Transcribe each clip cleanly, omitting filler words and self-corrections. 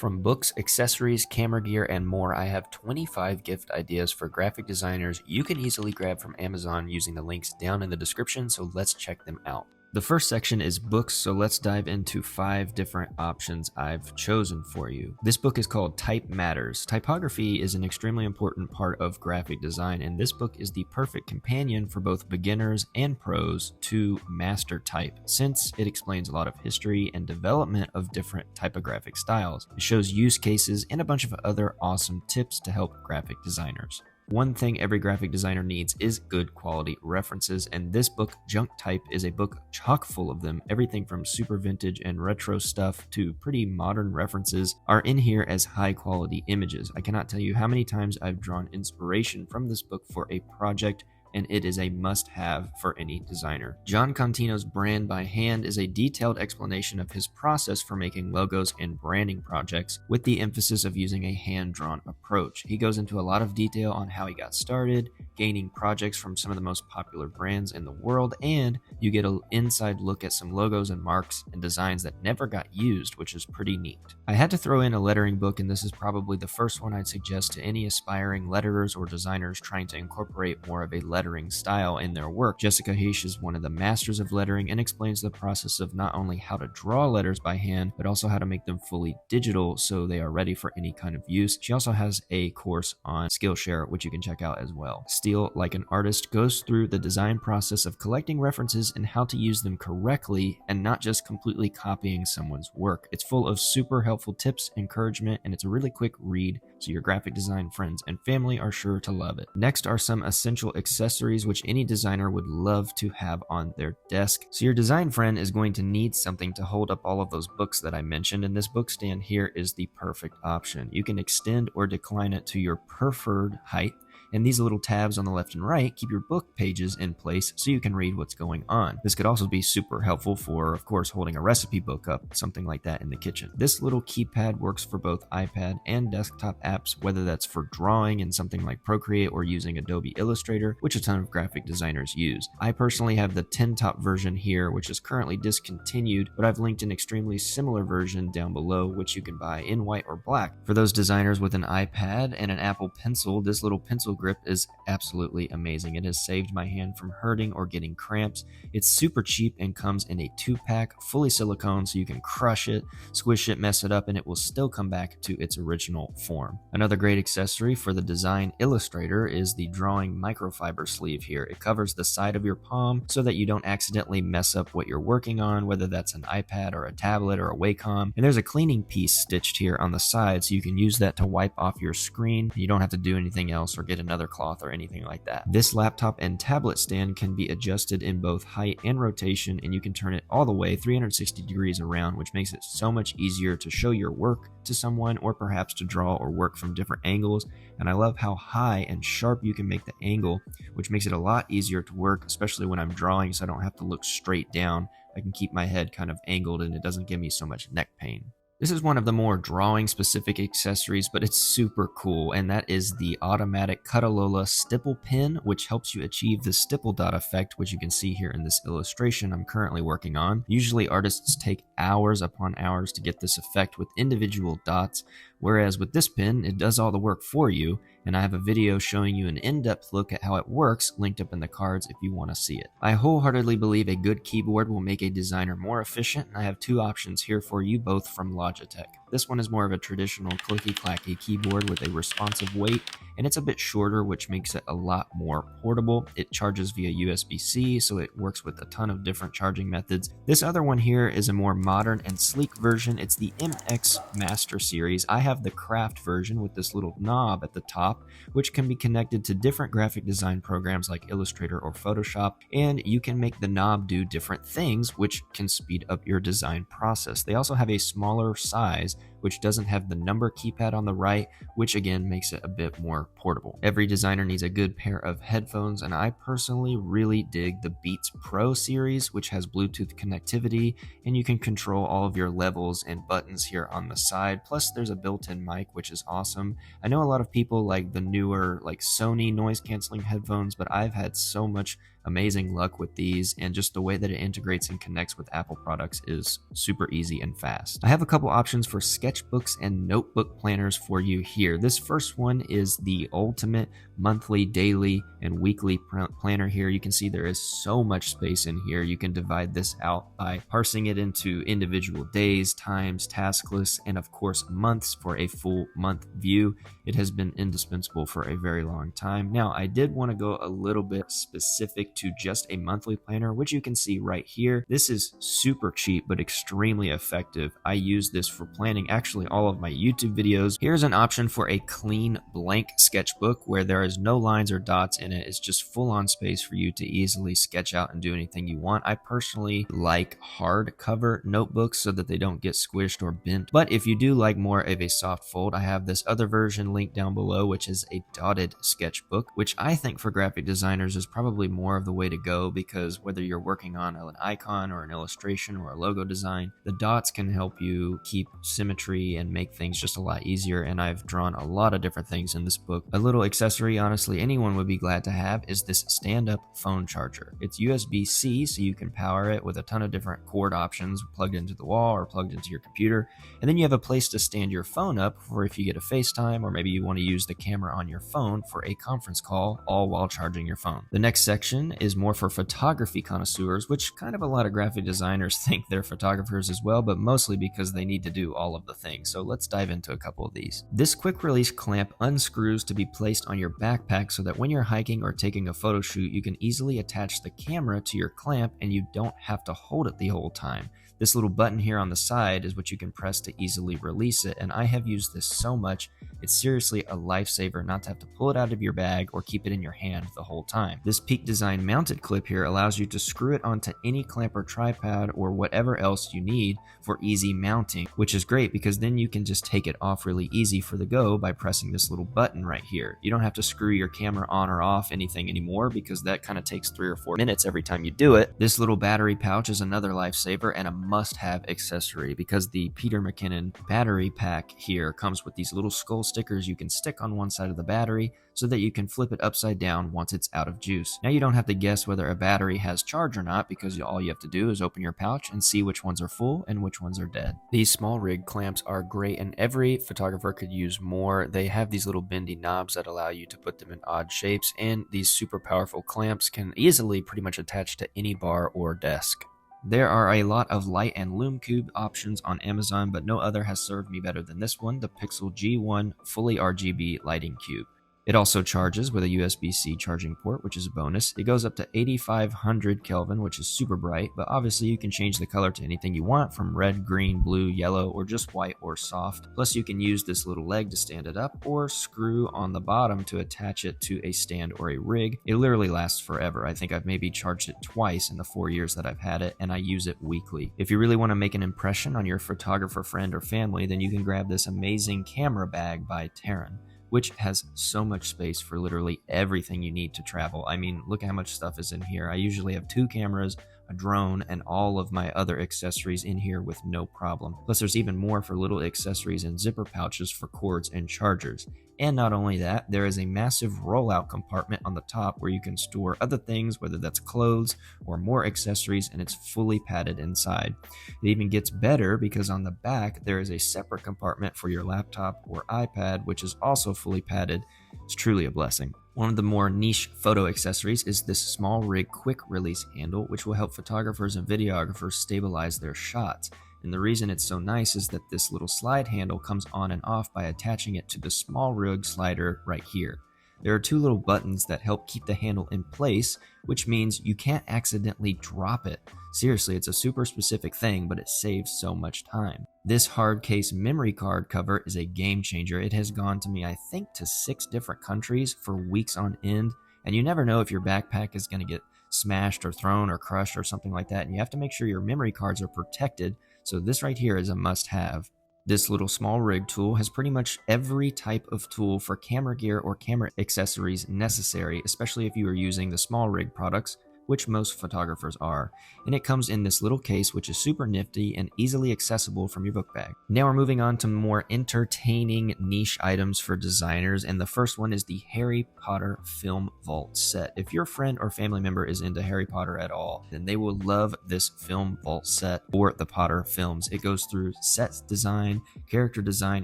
From books, accessories, camera gear, and more, I have 25 gift ideas for graphic designers you can easily grab from Amazon using the links down in the description, so let's check them out. The first section is books, so let's dive into 5 different options I've chosen for you. This book is called Type Matters. Typography is an extremely important part of graphic design, and this book is the perfect companion for both beginners and pros to master type, since it explains a lot of history and development of different typographic styles. It shows use cases and a bunch of other awesome tips to help graphic designers. One thing every graphic designer needs is good quality references, and this book, Junk Type, is a book chock full of them. Everything from super vintage and retro stuff to pretty modern references are in here as high quality images. I cannot tell you how many times I've drawn inspiration from this book for a project, and it is a must-have for any designer. John Contino's Brand by Hand is a detailed explanation of his process for making logos and branding projects, with the emphasis of using a hand-drawn approach. He goes into a lot of detail on how he got started, gaining projects from some of the most popular brands in the world, and you get an inside look at some logos and marks and designs that never got used, which is pretty neat. I had to throw in a lettering book, and this is probably the first one I'd suggest to any aspiring letterers or designers trying to incorporate more of a lettering style in their work. Jessica Heish is one of the masters of lettering and explains the process of not only how to draw letters by hand, but also how to make them fully digital so they are ready for any kind of use. She also has a course on Skillshare, which you can check out as well. Steele, like an artist, goes through the design process of collecting references and how to use them correctly and not just completely copying someone's work. It's full of super helpful tips, encouragement, and it's a really quick read, so your graphic design friends and family are sure to love it. Next are some essential accessories which any designer would love to have on their desk. So your design friend is going to need something to hold up all of those books that I mentioned, and this book stand here is the perfect option. You can extend or decline it to your preferred height, and these little tabs on the left and right keep your book pages in place so you can read what's going on. This could also be super helpful for, of course, holding a recipe book up, something like that in the kitchen. This little keypad works for both iPad and desktop apps, whether that's for drawing in something like Procreate or using Adobe Illustrator, which a ton of graphic designers use. I personally have the 10-top version here, which is currently discontinued, but I've linked an extremely similar version down below, which you can buy in white or black. For those designers with an iPad and an Apple Pencil, this little pencil grip is absolutely amazing. It has saved my hand from hurting or getting cramps. It's super cheap and comes in a 2-pack, fully silicone, so you can crush it, squish it, mess it up, and it will still come back to its original form. Another great accessory for the design illustrator is the drawing microfiber sleeve here. It covers the side of your palm so that you don't accidentally mess up what you're working on, whether that's an iPad or a tablet or a Wacom. And there's a cleaning piece stitched here on the side, so you can use that to wipe off your screen. You don't have to do anything else or get another cloth or anything like that. This laptop and tablet stand can be adjusted in both height and rotation, and you can turn it all the way 360 degrees around, which makes it so much easier to show your work to someone or perhaps to draw or work from different angles. And I love how high and sharp you can make the angle, which makes it a lot easier to work, especially when I'm drawing, so I don't have to look straight down. I can keep my head kind of angled and it doesn't give me so much neck pain. This is one of the more drawing-specific accessories, but it's super cool, and that is the automatic Cutalola stipple pen, which helps you achieve the stipple dot effect, which you can see here in this illustration I'm currently working on. Usually artists take hours upon hours to get this effect with individual dots, whereas with this pen, it does all the work for you, and I have a video showing you an in-depth look at how it works linked up in the cards if you want to see it. I wholeheartedly believe a good keyboard will make a designer more efficient, and I have 2 options here for you, both from Logitech. This one is more of a traditional clicky-clacky keyboard with a responsive weight, and it's a bit shorter, which makes it a lot more portable. It charges via USB-C, so it works with a ton of different charging methods. This other one here is a more modern and sleek version. It's the MX Master Series. I have the Craft version with this little knob at the top, which can be connected to different graphic design programs like Illustrator or Photoshop, and you can make the knob do different things, which can speed up your design process. They also have a smaller size, which doesn't have the number keypad on the right, which again makes it a bit more portable. Every designer needs a good pair of headphones, and I personally really dig the Beats Pro series, which has Bluetooth connectivity, and you can control all of your levels and buttons here on the side. Plus there's a built-in mic, which is awesome. I know a lot of people like the newer Sony noise canceling headphones, but I've had so much amazing luck with these, and just the way that it integrates and connects with Apple products is super easy and fast. I have a couple options for sketch sketchbooks and notebook planners for you here. This first one is the ultimate monthly, daily, and weekly planner here. You can see there is so much space in here. You can divide this out by parsing it into individual days, times, task lists, and of course months for a full month view. It has been indispensable for a very long time. Now, I did want to go a little bit specific to just a monthly planner, which you can see right here. This is super cheap, but extremely effective. I use this for planning actually all of my YouTube videos. Here's an option for a clean blank sketchbook where there is no lines or dots in it. It's just full on space for you to easily sketch out and do anything you want. I personally like hardcover notebooks so that they don't get squished or bent. But if you do like more of a soft fold, I have this other version linked down below, which is a dotted sketchbook, which I think for graphic designers is probably more of the way to go, because whether you're working on an icon or an illustration or a logo design, the dots can help you keep symmetry and make things just a lot easier. And I've drawn a lot of different things in this book. A little accessory, honestly, anyone would be glad to have is this stand-up phone charger. It's USB-C, so you can power it with a ton of different cord options plugged into the wall or plugged into your computer. And then you have a place to stand your phone up for if you get a FaceTime, or maybe you want to use the camera on your phone for a conference call, all while charging your phone. The next section is more for photography connoisseurs, which kind of a lot of graphic designers think they're photographers as well, but mostly because they need to do all of the things. So let's dive into a couple of these. This quick release clamp unscrews to be placed on your backpack so that when you're hiking or taking a photo shoot, you can easily attach the camera to your clamp and you don't have to hold it the whole time. This little button here on the side is what you can press to easily release it, and I have used this so much, it's seriously a lifesaver not to have to pull it out of your bag or keep it in your hand the whole time. This Peak Design mounted clip here allows you to screw it onto any clamp or tripod or whatever else you need for easy mounting, which is great because then you can just take it off really easy for the go by pressing this little button right here. You don't have to screw your camera on or off anything anymore because that kind of takes 3 or 4 minutes every time you do it. This little battery pouch is another lifesaver and a must-have accessory because the Peter McKinnon battery pack here comes with these little skull stickers you can stick on one side of the battery so that you can flip it upside down once it's out of juice. Now you don't have to guess whether a battery has charge or not because all you have to do is open your pouch and see which ones are full and which ones are dead. These small rig clamps are great and every photographer could use more. They have these little bendy knobs that allow you to put them in odd shapes, and these super powerful clamps can easily pretty much attach to any bar or desk. There are a lot of light and lume cube options on Amazon, but no other has served me better than this one, the Pixel G1 fully RGB lighting cube. It also charges with a USB-C charging port, which is a bonus. It goes up to 8500 Kelvin, which is super bright, but obviously you can change the color to anything you want, from red, green, blue, yellow, or just white or soft. Plus you can use this little leg to stand it up or screw on the bottom to attach it to a stand or a rig. It literally lasts forever. I think I've maybe charged it twice in the 4 years that I've had it, and I use it weekly. If you really want to make an impression on your photographer friend or family, then you can grab this amazing camera bag by Terran, which has so much space for literally everything you need to travel. I mean, look at how much stuff is in here. I usually have 2 cameras, a drone, and all of my other accessories in here with no problem. Plus there's even more for little accessories and zipper pouches for cords and chargers. And not only that, there is a massive rollout compartment on the top where you can store other things, whether that's clothes or more accessories, and it's fully padded inside. It even gets better because on the back there is a separate compartment for your laptop or iPad, which is also fully padded. It's truly a blessing. One of the more niche photo accessories is this small rig quick release handle, which will help photographers and videographers stabilize their shots. And the reason it's so nice is that this little slide handle comes on and off by attaching it to the small rig slider right here. There are 2 little buttons that help keep the handle in place, which means you can't accidentally drop it. Seriously, it's a super specific thing, but it saves so much time. This hard case memory card cover is a game changer. It has gone to me, I think, to 6 different countries for weeks on end, and you never know if your backpack is going to get smashed or thrown or crushed or something like that, and you have to make sure your memory cards are protected, so this right here is a must-have. This little small rig tool has pretty much every type of tool for camera gear or camera accessories necessary, especially if you are using the small rig products, which most photographers are, and it comes in this little case which is super nifty and easily accessible from your book bag. Now we're moving on to more entertaining niche items for designers, and the first one is the Harry Potter Film Vault set. If your friend or family member is into Harry Potter at all, then they will love this Film Vault set for the Potter films. It goes through set design, character design,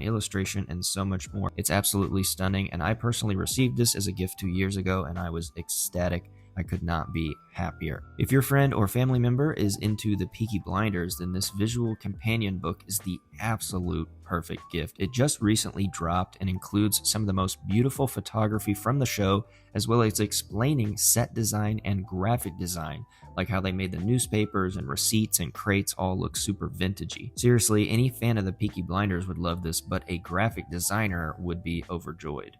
illustration, and so much more. It's absolutely stunning, and I personally received this as a gift 2 years ago, and I was ecstatic. I could not be happier. If your friend or family member is into the Peaky Blinders, then this visual companion book is the absolute perfect gift. It just recently dropped and includes some of the most beautiful photography from the show, as well as explaining set design and graphic design, like how they made the newspapers and receipts and crates all look super vintagey. Seriously, any fan of the Peaky Blinders would love this, but a graphic designer would be overjoyed.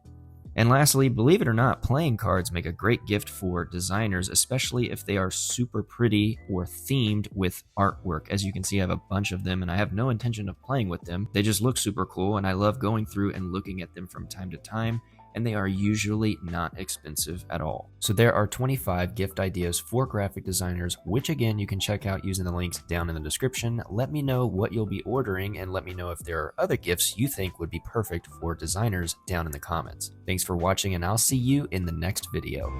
And lastly, believe it or not, playing cards make a great gift for designers, especially if they are super pretty or themed with artwork. As you can see, I have a bunch of them and I have no intention of playing with them. They just look super cool and I love going through and looking at them from time to time, and they are usually not expensive at all. So there are 25 gift ideas for graphic designers, which again, you can check out using the links down in the description. Let me know what you'll be ordering and let me know if there are other gifts you think would be perfect for designers down in the comments. Thanks for watching and I'll see you in the next video.